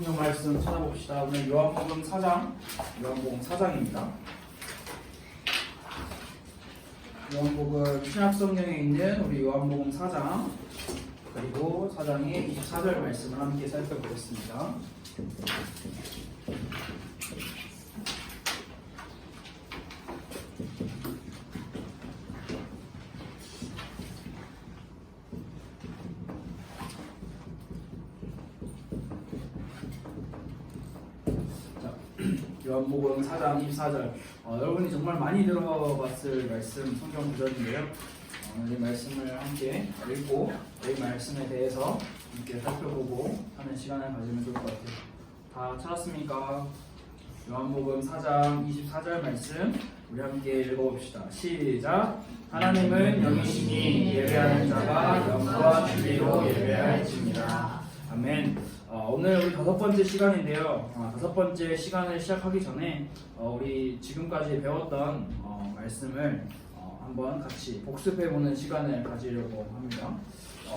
성경 말씀 찾아봅시다. 오늘 요한복음 4장입니다. 요한복음 신약성경에 있는 우리 요한복음 4장 그리고 4장의 24절 말씀을 함께 살펴보겠습니다. 요한복음 4장 24절 여러분이 정말 많이 들어봤을 말씀 성경 구절인데요. 이 말씀을 함께 읽고 이 말씀에 대해서 함께 살펴보고 하는 시간을 가지면 좋을 것 같아요. 다 찾았습니까? 요한복음 4장 24절 말씀 우리 함께 읽어봅시다. 시작! 하나님은 영이시니 예배하는 자가 영과 진리로 예배할지니라. 아멘. 오늘 우리 5번째 시간인데요. 5번째 시간을 시작하기 전에 우리 지금까지 배웠던 말씀을 한번 같이 복습해보는 시간을 가지려고 합니다.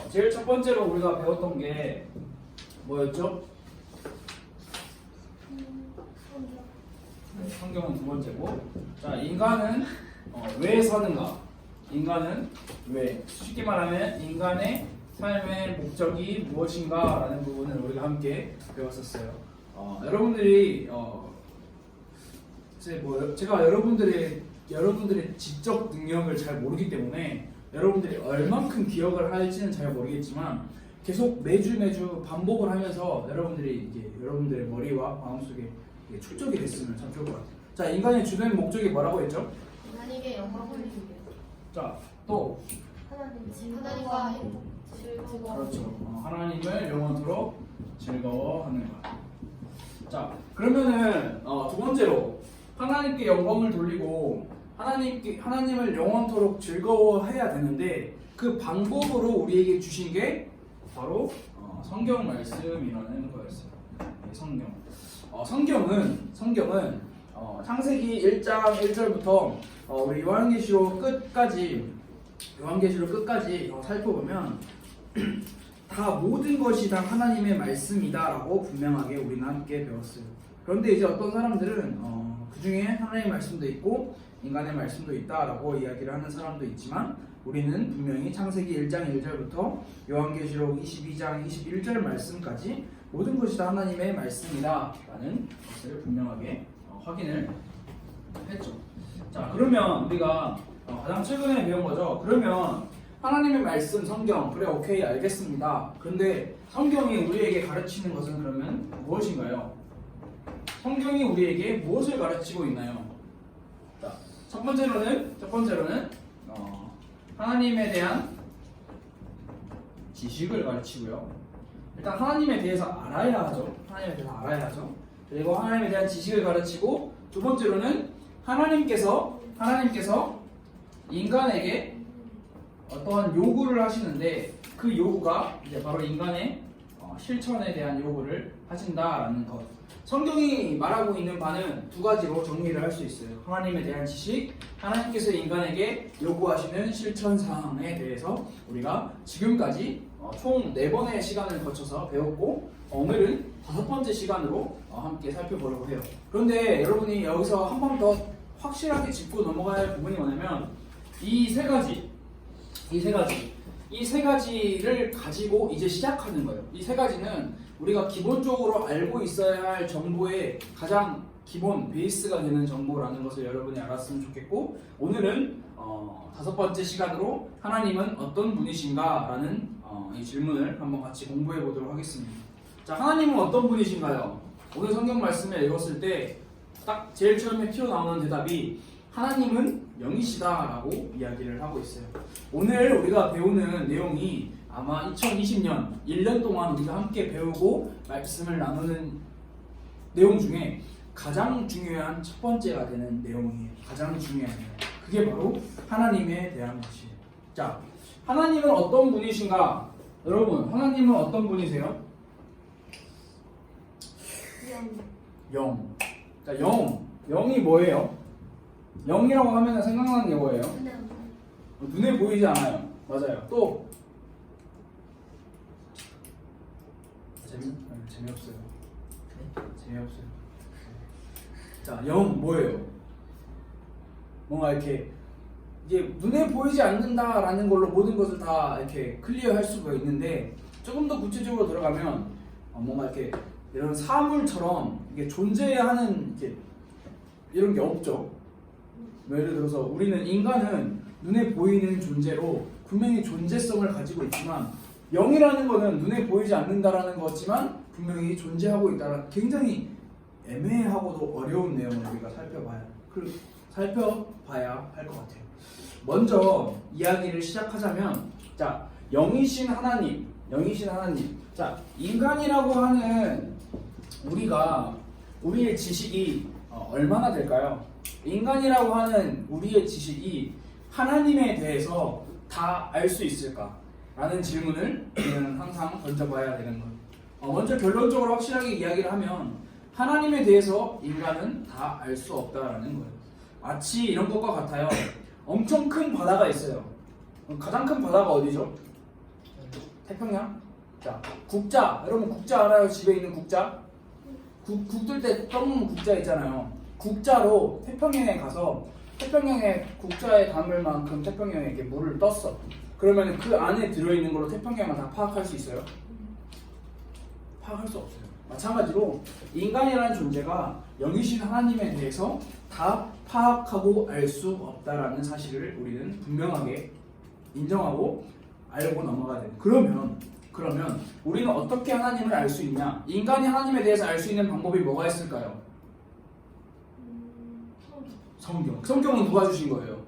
제일 첫 번째로 우리가 배웠던 게 뭐였죠? 성경은 두 번째고, 자, 인간은 왜 사는가? 인간은 왜? 쉽게 말하면 인간의 삶의 목적이 무엇인가 라는 부분을 우리가 함께 배웠었어요. 여러분들이 제가 여러분들의 지적 능력을 잘 모르기 때문에 여러분들이 얼만큼 기억을 할지는 잘 모르겠지만 계속 매주 반복을 하면서 여러분들이 이게 여러분들의 머리와 마음속에 축적이 됐으면 참 좋을 것 같아요. 자, 인간의 주된 목적이 뭐라고 했죠? 하나님의 영광을 위해. 자, 또 하나님과 행복. 그렇죠. 하나님을 영원토록 즐거워하는 것. 자, 그러면은 두 번째로 하나님께 영광을 돌리고 하나님을 영원토록 즐거워해야 되는데 그 방법으로 우리에게 주신 게 바로 성경 말씀이라는 거였어요. 성경은 창세기 1장 1절부터 우리 요한계시록 끝까지 살펴보면 다 모든 것이 다 하나님의 말씀이다라고 분명하게 우리는 함께 배웠어요. 그런데 이제 어떤 사람들은 그 중에 하나님의 말씀도 있고 인간의 말씀도 있다라고 이야기를 하는 사람도 있지만 우리는 분명히 창세기 1장 1절부터 요한계시록 22장 21절 말씀까지 모든 것이 다 하나님의 말씀이다라는 것을 분명하게 확인을 했죠. 자, 그러면 우리가 가장 최근에 배운 거죠. 그러면 하나님의 말씀 성경 그래 오케이 알겠습니다. 그런데 성경이 우리에게 가르치는 것은 그러면 무엇인가요? 성경이 우리에게 무엇을 가르치고 있나요? 자, 첫 번째로는 하나님에 대한 지식을 가르치고요. 일단 하나님에 대해서 알아야 하죠. 그리고 하나님에 대한 지식을 가르치고 두 번째로는 하나님께서 인간에게 어떠한 요구를 하시는데 그 요구가 이제 바로 인간의 실천에 대한 요구를 하신다라는 것. 성경이 말하고 있는 바는 두 가지로 정리를 할 수 있어요. 하나님에 대한 지식, 하나님께서 인간에게 요구하시는 실천 사항에 대해서 우리가 지금까지 총 4번의 시간을 거쳐서 배웠고 오늘은 5번째 시간으로 함께 살펴보려고 해요. 그런데 여러분이 여기서 한 번 더 확실하게 짚고 넘어가야 할 부분이 뭐냐면 이 세 가지를 가지고 이제 시작하는 거예요. 이 세 가지는 우리가 기본적으로 알고 있어야 할 정보의 가장 기본 베이스가 되는 정보라는 것을 여러분이 알았으면 좋겠고 오늘은 5번째 시간으로 하나님은 어떤 분이신가 라는 이 질문을 한번 같이 공부해 보도록 하겠습니다. 자, 하나님은 어떤 분이신가요? 오늘 성경 말씀을 읽었을 때 딱 제일 처음에 튀어나오는 대답이 하나님은 영이시다라고 이야기를 하고 있어요. 오늘 우리가 배우는 내용이 아마 2020년 1년 동안 우리가 함께 배우고 말씀을 나누는 내용 중에 가장 중요한 첫 번째가 되는 내용이에요. 가장 중요한 내용. 그게 바로 하나님에 대한 것이에요. 자, 하나님은 어떤 분이신가? 여러분, 하나님은 어떤 분이세요? 영. 자, 영이 뭐예요? 영이라고 하면 생각나는 게 뭐예요? 눈에 보이지 않아요. 맞아요. 또 재미없어요. 재미없어요. 자, 영 뭐예요? 뭔가 이렇게 이게 눈에 보이지 않는다라는 걸로 모든 것을 다 이렇게 클리어할 수가 있는데 조금 더 구체적으로 들어가면 뭔가 이렇게 이런 사물처럼 이게 존재하는 이렇게 이런 게 없죠. 뭐 예를 들어서 우리는 인간은 눈에 보이는 존재로 분명히 존재성을 가지고 있지만 영이라는 거는 눈에 보이지 않는다라는 거지만 분명히 존재하고 있다는 굉장히 애매하고도 어려운 내용을 우리가 살펴봐야 할 것 같아요. 먼저 이야기를 시작하자면 자, 영이신 하나님. 자, 인간이라고 하는 우리의 지식이 얼마나 될까요? 인간이라고 하는 우리의 지식이 하나님에 대해서 다 알 수 있을까? 라는 질문을 우리는 항상 던져봐야 되는 거예요. 먼저 결론적으로 확실하게 이야기를 하면 하나님에 대해서 인간은 다 알 수 없다라는 거예요. 마치 이런 것과 같아요. 엄청 큰 바다가 있어요. 가장 큰 바다가 어디죠? 태평양? 자, 국자. 여러분 국자 알아요? 집에 있는 국자? 국 들 때 떠먹는 국자 있잖아요. 국자로 태평양에 가서 태평양에 국자에 담을 만큼 태평양에 이렇게 물을 떴어. 그러면 그 안에 들어있는 걸로 태평양을 다 파악할 수 있어요? 파악할 수 없어요. 마찬가지로 인간이라는 존재가 영이신 하나님에 대해서 다 파악하고 알 수 없다라는 사실을 우리는 분명하게 인정하고 알고 넘어가야 돼요. 그러면 우리는 어떻게 하나님을 알 수 있냐? 인간이 하나님에 대해서 알 수 있는 방법이 뭐가 있을까요? 성경. 성경은 누가 주신 거예요?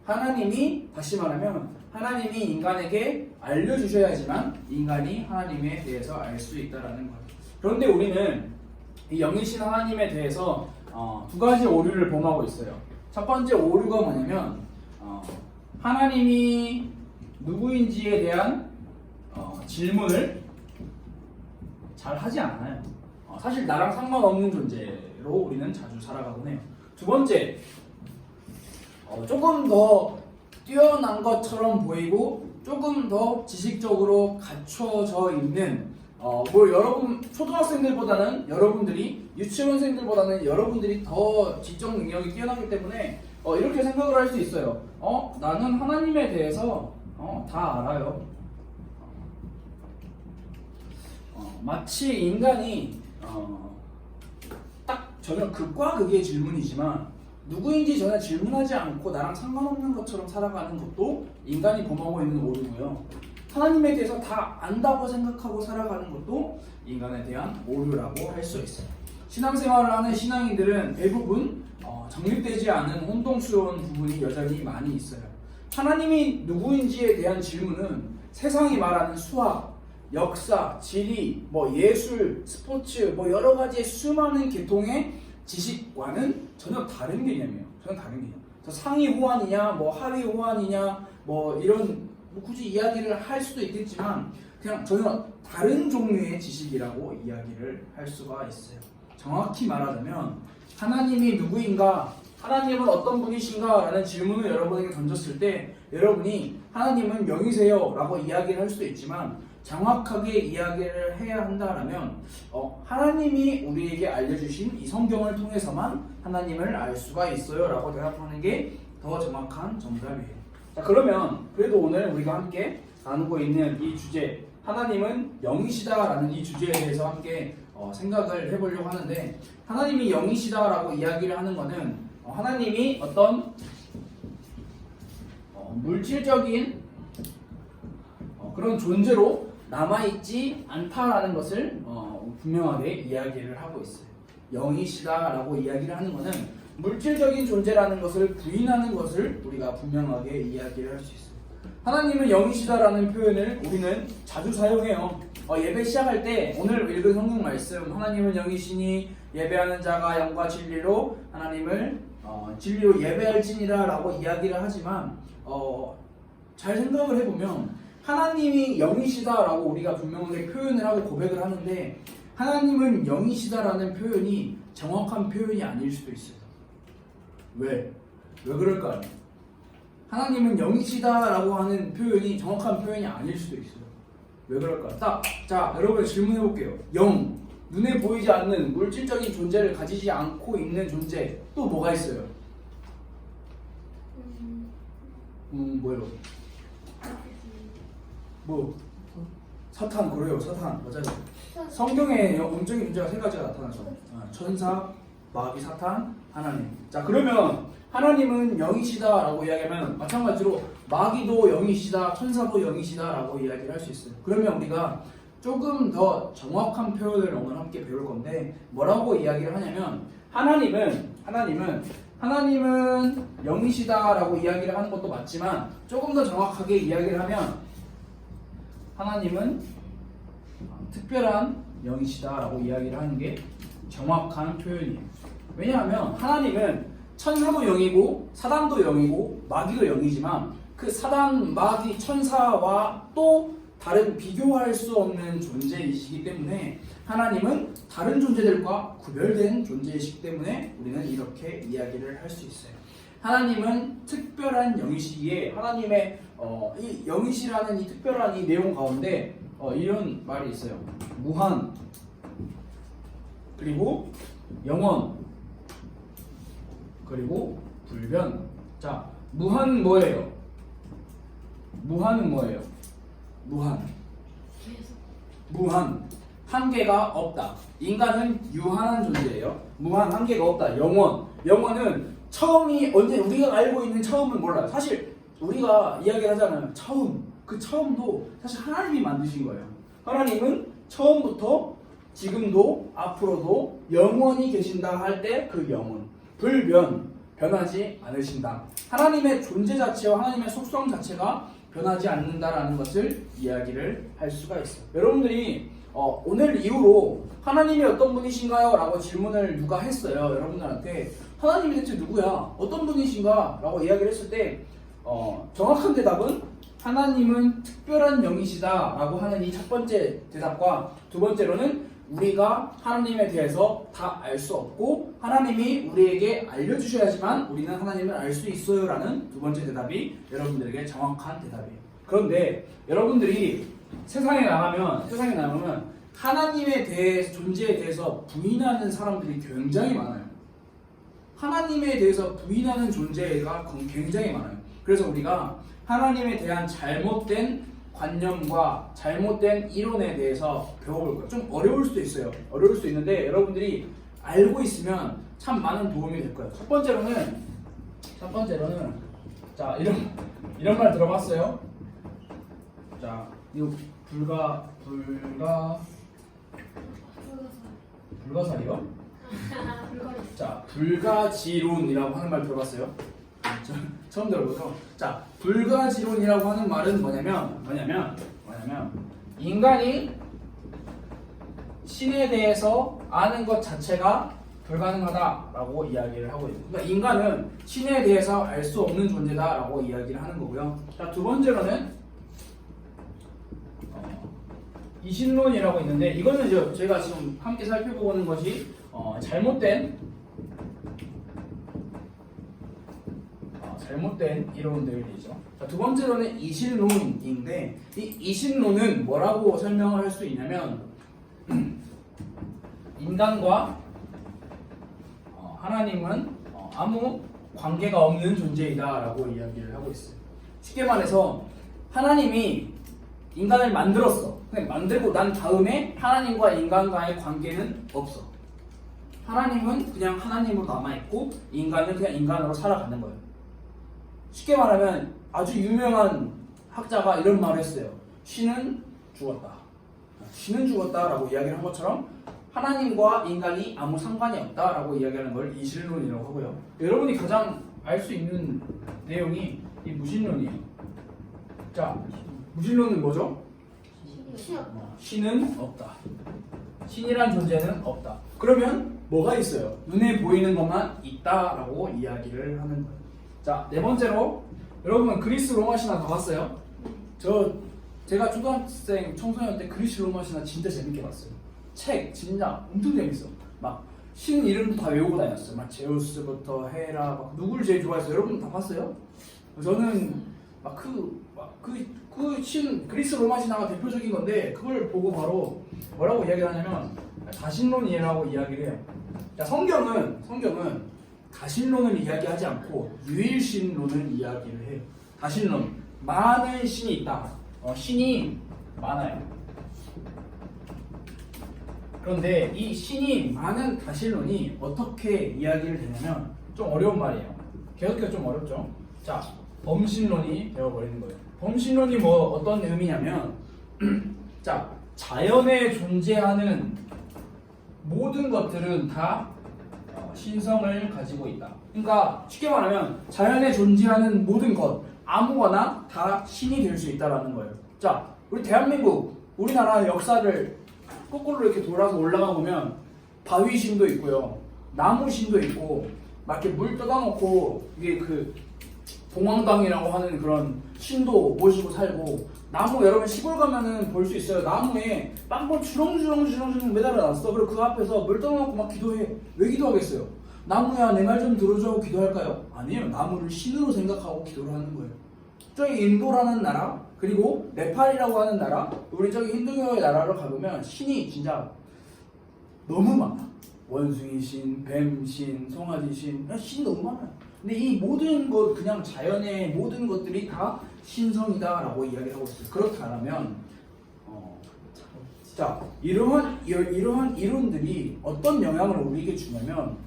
하나님이, 다시 말하면 하나님이 인간에게 알려주셔야지만 인간이 하나님에 대해서 알 수 있다라는 거예요. 그런데 우리는 이 영이신 하나님에 대해서 두 가지 오류를 범하고 있어요. 첫 번째 오류가 뭐냐면 하나님이 누구인지에 대한 질문을 잘 하지 않아요. 사실 나랑 상관없는 존재로 우리는 자주 살아가곤 해요. 두 번째, 조금 더 뛰어난 것처럼 보이고 조금 더 지식적으로 갖춰져 있는 뭐 여러분 초등학생들보다는 유치원생들보다는 여러분들이 더 지적 능력이 뛰어나기 때문에 이렇게 생각을 할 수 있어요. 나는 하나님에 대해서 다 알아요. 마치 인간이 딱 전혀 극과 극의 질문이지만 누구인지 전혀 질문하지 않고 나랑 상관없는 것처럼 살아가는 것도 인간이 범하고 있는 오류고요. 하나님에 대해서 다 안다고 생각하고 살아가는 것도 인간에 대한 오류라고 할 수 있어요. 신앙생활을 하는 신앙인들은 대부분 정립되지 않은 혼동스러운 부분이 여전히 많이 있어요. 하나님이 누구인지에 대한 질문은 세상이 말하는 수학, 역사, 지리, 예술, 스포츠, 여러 가지의 수많은 계통의 지식과는 전혀 다른 개념이에요. 전혀 다른 개념. 상위 호환이냐, 하위 호환이냐, 이런 굳이 이야기를 할 수도 있겠지만 그냥 전혀 다른 종류의 지식이라고 이야기를 할 수가 있어요. 정확히 말하자면 하나님이 누구인가, 하나님은 어떤 분이신가 라는 질문을 여러분에게 던졌을 때 여러분이 하나님은 영이세요 라고 이야기를 할 수도 있지만 정확하게 이야기를 해야 한다라면 하나님이 우리에게 알려주신 이 성경을 통해서만 하나님을 알 수가 있어요 라고 대답하는 게 더 정확한 정답이에요. 자, 그러면 그래도 오늘 우리가 함께 나누고 있는 이 주제, 하나님은 영이시다라는 이 주제에 대해서 함께 생각을 해보려고 하는데, 하나님이 영이시다라고 이야기를 하는 것은 하나님이 어떤 물질적인 그런 존재로 남아있지 않다라는 것을 분명하게 이야기를 하고 있어요. 영이시다라고 이야기를 하는 것은 물질적인 존재라는 것을 부인하는 것을 우리가 분명하게 이야기를 할 수 있어요. 하나님은 영이시다라는 표현을 우리는 자주 사용해요. 예배 시작할 때 오늘 읽은 성경 말씀, 하나님은 영이시니 예배하는 자가 영과 진리로 하나님을 진리로 예배할지니라 라고 이야기를 하지만 잘 생각을 해보면 하나님이 영이시다라고 우리가 분명하게 표현을 하고 고백을 하는데 하나님은 영이시다라는 표현이 정확한 표현이 아닐 수도 있어요. 왜 그럴까요? 하나님은 영이시다라고 하는 표현이 정확한 표현이 아닐 수도 있어요. 왜 그럴까요? 자, 여러분 질문해 볼게요. 눈에 보이지 않는 물질적인 존재를 가지지 않고 있는 존재 또 뭐가 있어요? 뭐요? 뭐? 사탄 그래요. 사탄 맞아요. 성경에 음적인 존재가 세 가지가 나타나죠. 천사, 마귀, 사탄, 하나님. 자 그러면 하나님은 영이시다라고 이야기하면 마찬가지로 마귀도 영이시다, 천사도 영이시다라고 이야기를 할 수 있어요. 그러면 우리가 조금 더 정확한 표현을 오늘 함께 배울 건데 뭐라고 이야기를 하냐면 하나님은 영이시다라고 이야기를 하는 것도 맞지만 조금 더 정확하게 이야기를 하면 하나님은 특별한 영이시다라고 이야기를 하는 게 정확한 표현이에요. 왜냐하면 하나님은 천사도 영이고 사단도 영이고 마귀도 영이지만 그 사단, 마귀, 천사와 또 다른 비교할 수 없는 존재이시기 때문에 하나님은 다른 존재들과 구별된 존재이시기 때문에 우리는 이렇게 이야기를 할 수 있어요. 하나님은 특별한 영이시기에 하나님의 이 영이시라는 이 특별한 이 내용 가운데 이런 말이 있어요. 무한 그리고 영원 그리고 불변. 자, 무한 뭐예요? 무한은 뭐예요? 무한 한계가 없다. 인간은 유한한 존재예요. 무한 한계가 없다. 영원은 처음이 언제 우리가 알고 있는 처음은 몰라요. 사실 우리가 이야기를 하잖아요. 그 처음도 사실 하나님이 만드신 거예요. 하나님은 처음부터 지금도 앞으로도 영원히 계신다 할 때 그 영원 불변 변하지 않으신다. 하나님의 존재 자체와 하나님의 속성 자체가 변하지 않는다라는 것을 이야기를 할 수가 있어요. 여러분들이 오늘 이후로 하나님이 어떤 분이신가요? 라고 질문을 누가 했어요. 여러분들한테 하나님이 대체 누구야? 어떤 분이신가? 라고 이야기를 했을 때 정확한 대답은 하나님은 특별한 영이시다 라고 하는 이 첫 번째 대답과 두 번째로는 우리가 하나님에 대해서 다 알 수 없고 하나님이 우리에게 알려주셔야지만 우리는 하나님을 알 수 있어요 라는 두 번째 대답이 여러분들에게 정확한 대답이에요. 그런데 여러분들이 세상에 나가면 하나님의 존재에 대해서 부인하는 사람들이 굉장히 많아요. 하나님에 대해서 부인하는 존재가 굉장히 많아요. 그래서 우리가 하나님에 대한 잘못된 관념과 잘못된 이론에 대해서 배워볼 거예요. 좀 어려울 수도 있어요. 어려울 수도 있는데 여러분들이 알고 있으면 참 많은 도움이 될 거예요. 첫 번째로는 자 이런 말 들어봤어요? 자 이거 불가사리요? 자 불가지론이라고 하는 말 들어봤어요? 처음 들어보죠? 자 불가지론이라고 하는 말은 뭐냐면 인간이 신에 대해서 아는 것 자체가 불가능하다라고 이야기를 하고 있어요. 그러니까 인간은 신에 대해서 알 수 없는 존재다라고 이야기를 하는 거고요. 자, 두 번째로는 이신론이라고 있는데 이거는 제가 지금 함께 살펴보는 것이 잘못된 이론들이죠. 자, 두 번째로는 이신론인데 이 이신론은 뭐라고 설명을 할 수 있냐면 인간과 하나님은 아무 관계가 없는 존재이다라고 이야기를 하고 있어요. 쉽게 말해서 하나님이 인간을 만들었어. 만들고 난 다음에 하나님과 인간과의 관계는 없어. 하나님은 그냥 하나님으로 남아있고 인간은 그냥 인간으로 살아가는 거예요. 쉽게 말하면 아주 유명한 학자가 이런 말을 했어요. 신은 죽었다라고 이야기를 한 것처럼 하나님과 인간이 아무 상관이 없다라고 이야기하는 걸 이신론이라고 하고요. 여러분이 가장 알 수 있는 내용이 이 무신론이에요. 자, 무신론은 뭐죠? 신은 없다. 신이란 존재는 없다. 그러면 뭐가 있어요? 눈에 보이는 것만 있다라고 이야기를 하는 거예요. 자, 네 번째로 여러분 그리스 로마 신화 다 봤어요? 제가 초등학생 청소년 때 그리스 로마 신화 진짜 재밌게 봤어요. 책 진짜 엄청 재밌어. 막 신 이름도 다 외우고 다녔어요. 막 제우스부터 헤라 막 누구를 제일 좋아했어요? 여러분 다 봤어요? 저는 막 그 신 그리스 로마 신화가 대표적인 건데 그걸 보고 바로 뭐라고 이야기를 하냐면 다신론이라고 이야기를 해요. 자, 성경은 다신론을 이야기하지 않고 유일신론을 이야기를 해요. 다신론, 많은 신이 있다. 신이 많아요. 그런데 이 신이 많은 다신론이 어떻게 이야기를 되냐면 좀 어려운 말이에요. 개혁기가 좀 어렵죠. 자, 범신론이 되어버리는 거예요. 범신론이 뭐 어떤 의미냐면 자, 자연에 존재하는 모든 것들은 다 신성을 가지고 있다. 그러니까 쉽게 말하면 자연에 존재하는 모든 것 아무거나 다 신이 될 수 있다라는 거예요. 자, 우리 대한민국 우리나라 역사를 거꾸로 이렇게 돌아서 올라가 보면 바위 신도 있고요, 나무 신도 있고, 막 이렇게 물 떠다놓고 이게 그 봉황당이라고 하는 그런 신도 모시고 살고, 나무 여러분 시골 가면은 볼 수 있어요. 나무에 빵빵 주렁주렁 매달아놨어. 그리고 그 앞에서 물 떠놓고 막 기도해. 왜 기도하겠어요? 나무야 내 말 좀 들어줘 하고 기도할까요? 아니에요. 나무를 신으로 생각하고 기도를 하는 거예요. 저기 인도라는 나라, 그리고 네팔이라고 하는 나라, 우리 저기 힌두교의 나라로 가보면 신이 진짜 너무 많아. 원숭이 신, 뱀 신, 송아지 신, 신이 너무 많아요. 근데 이 모든 것, 그냥 자연의 모든 것들이 다 신성이다라고 이야기를 하고 있어요. 그렇다면 자, 이러한 이론들이 어떤 영향을 우리에게 주냐면,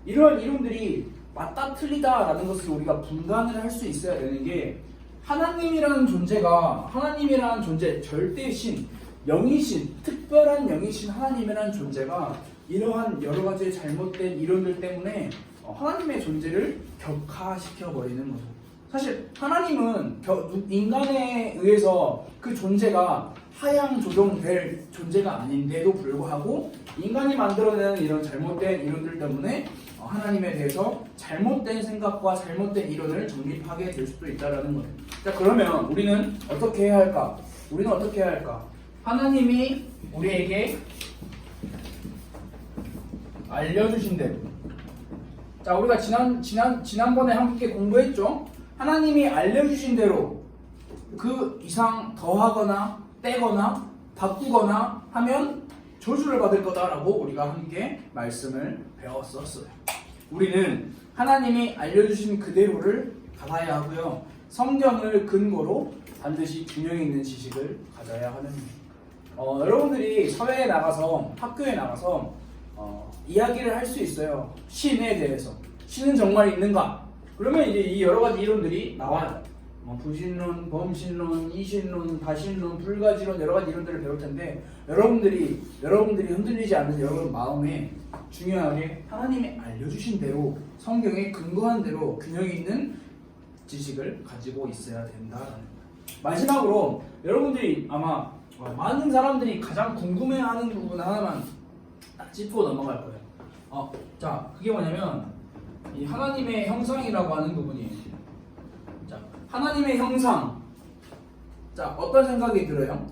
이러한 이론들이 맞다 틀리다라는 것을 우리가 분간을 할 수 있어야 되는 게, 하나님이라는 존재, 절대신, 영이신, 특별한 영이신 하나님이라는 존재가 이러한 여러 가지 잘못된 이론들 때문에 하나님의 존재를 격화시켜버리는 거죠. 사실 하나님은 인간에 의해서 그 존재가 하향 조정될 존재가 아닌데도 불구하고 인간이 만들어내는 이런 잘못된 이론들 때문에 하나님에 대해서 잘못된 생각과 잘못된 이론을 정립하게 될 수도 있다는 거예요. 자, 그러면 우리는 어떻게 해야 할까? 하나님이 우리에게 알려주신 대로, 자, 우리가 지난번에 함께 공부했죠? 하나님이 알려주신 대로 그 이상 더하거나 떼거나 바꾸거나 하면 저주를 받을 거다라고 우리가 함께 말씀을 배웠었어요. 우리는 하나님이 알려주신 그대로를 받아야 하고요, 성경을 근거로 반드시 균형 있는 지식을 가져야 하는 거예요. 여러분들이 사회에 나가서, 학교에 나가서 이야기를 할 수 있어요. 신에 대해서. 신은 정말 있는가? 그러면 이제 이 여러 가지 이론들이 나와요. 부신론, 범신론, 이신론, 다신론, 불가지론, 여러 가지 이론들을 배울 텐데, 여러분들이 흔들리지 않는 여러분 마음에 중요하게 하나님이 알려주신 대로, 성경에 근거한 대로 균형 있는 지식을 가지고 있어야 된다라는 거예요. 마지막으로 여러분들이 아마 많은 사람들이 가장 궁금해하는 부분 하나만 딱 짚고 넘어갈 거예요. 자, 그게 뭐냐면 이 하나님의 형상이라고 하는 부분이에요. 자, 하나님의 형상. 자, 어떤 생각이 들어요?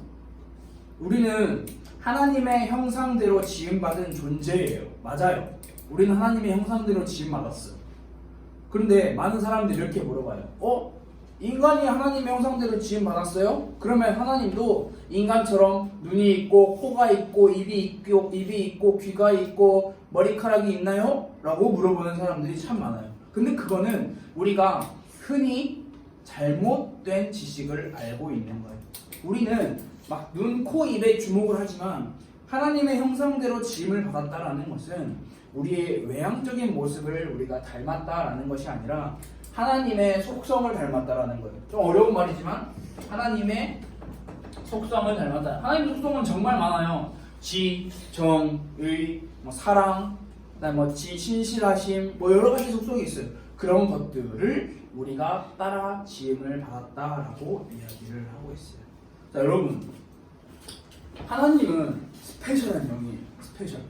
우리는 하나님의 형상대로 지음받은 존재예요. 맞아요. 우리는 하나님의 형상대로 지음받았어요. 그런데 많은 사람들이 이렇게 물어봐요. 인간이 하나님의 형상대로 지음받았어요? 그러면 하나님도 인간처럼 눈이 있고 코가 있고 입이 있고 귀가 있고 머리카락이 있나요? 라고 물어보는 사람들이 참 많아요. 근데 그거는 우리가 흔히 잘못된 지식을 알고 있는 거예요. 우리는 막 눈, 코, 입에 주목을 하지만 하나님의 형상대로 지음을 받았다라는 것은 우리의 외향적인 모습을 우리가 닮았다라는 것이 아니라 하나님의 속성을 닮았다라는 거예요. 좀 어려운 말이지만 하나님의 속성을 닮았다. 하나님의 속성은 정말 많아요. 지, 정, 의, 사랑, 그다음에 신실하심, 여러 가지 속성이 있어요. 그런 것들을 우리가 따라 지음을 받았다라고 이야기를 하고 있어요. 자, 여러분, 하나님은 스페셜한 영이에요. 스페셜.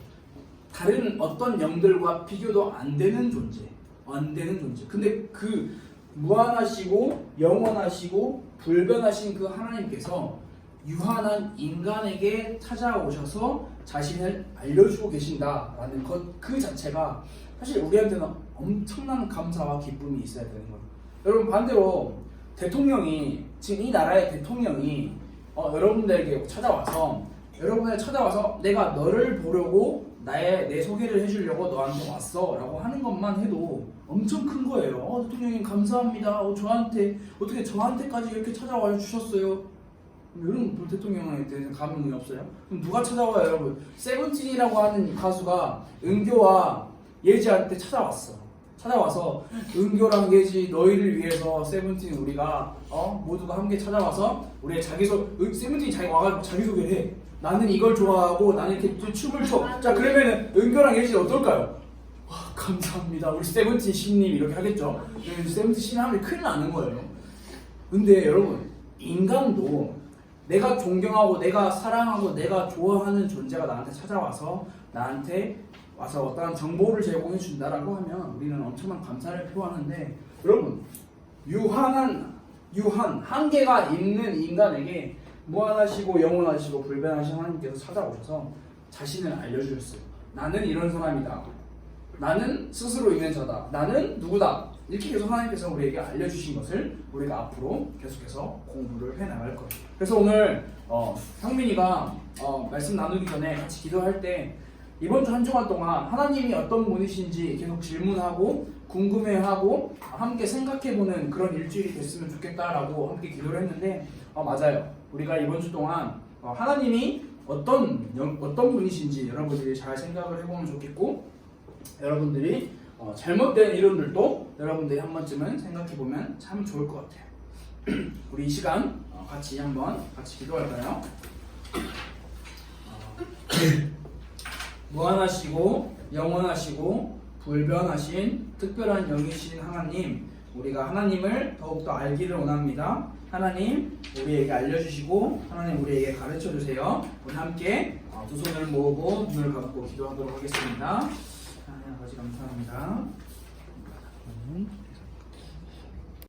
다른 어떤 영들과 비교도 안 되는 존재. 근데 그 무한하시고 영원하시고 불변하신 그 하나님께서 유한한 인간에게 찾아오셔서 자신을 알려주고 계신다라는 것 그 자체가 사실 우리한테는 엄청난 감사와 기쁨이 있어야 되는 거예요. 여러분, 반대로 대통령이, 지금 이 나라의 대통령이 여러분들에게 찾아와서 여러분을 찾아와서 내가 너를 보려고 내 소개를 해주려고 너한테 왔어 라고 하는 것만 해도 엄청 큰 거예요. 대통령님 감사합니다. 저한테까지 이렇게 찾아와 주셨어요. 여러분 대통령에 대해서 감흥이 없어요? 그럼 누가 찾아와요 여러분? 세븐틴이라고 하는 가수가 은교와 예지한테 찾아와서 은교랑 예지 너희를 위해서 세븐틴 우리가 모두가 함께 찾아와서 우리의 세븐틴이 와가지고 자기소개를 해. 나는 이걸 좋아하고 나는 이렇게 춤을 춰. 자 그러면은 은교랑 예지 어떨까요? 와 감사합니다 우리 세븐틴 신님 이렇게 하겠죠. 세븐틴 신님 하면 큰일 나는 거예요. 근데 여러분 인간도 내가 존경하고 내가 사랑하고 내가 좋아하는 존재가 나한테 찾아와서 나한테 와서 어떠한 정보를 제공해 준다라고 하면 우리는 엄청난 감사를 표하는데 여러분 한계가 있는 인간에게 무한하시고 영원하시고 불변하신 하나님께서 찾아오셔서 자신을 알려주셨어요. 나는 이런 사람이다. 나는 스스로 있는 자다. 나는 누구다. 이렇게 계속 하나님께서 우리에게 알려주신 것을 우리가 앞으로 계속해서 공부를 해나갈 거예요. 그래서 오늘 상민이가 말씀 나누기 전에 같이 기도할 때 이번 주 한 주간 동안 하나님이 어떤 분이신지 계속 질문하고 궁금해하고 함께 생각해보는 그런 일주일이 됐으면 좋겠다라고 함께 기도를 했는데 맞아요. 우리가 이번 주 동안 하나님이 어떤 분이신지 여러분들이 잘 생각을 해보면 좋겠고 여러분들이 잘못된 이론들도 여러분들이 한 번쯤은 생각해보면 참 좋을 것 같아요. 우리 이 시간 같이 기도할까요? 무한하시고 영원하시고 불변하신 특별한 영이신 하나님, 우리가 하나님을 더욱더 알기를 원합니다. 하나님 우리에게 알려주시고 하나님 우리에게 가르쳐주세요. 우리 함께 두 손을 모으고 눈을 감고 기도하도록 하겠습니다. 하나님 아버지 감사합니다.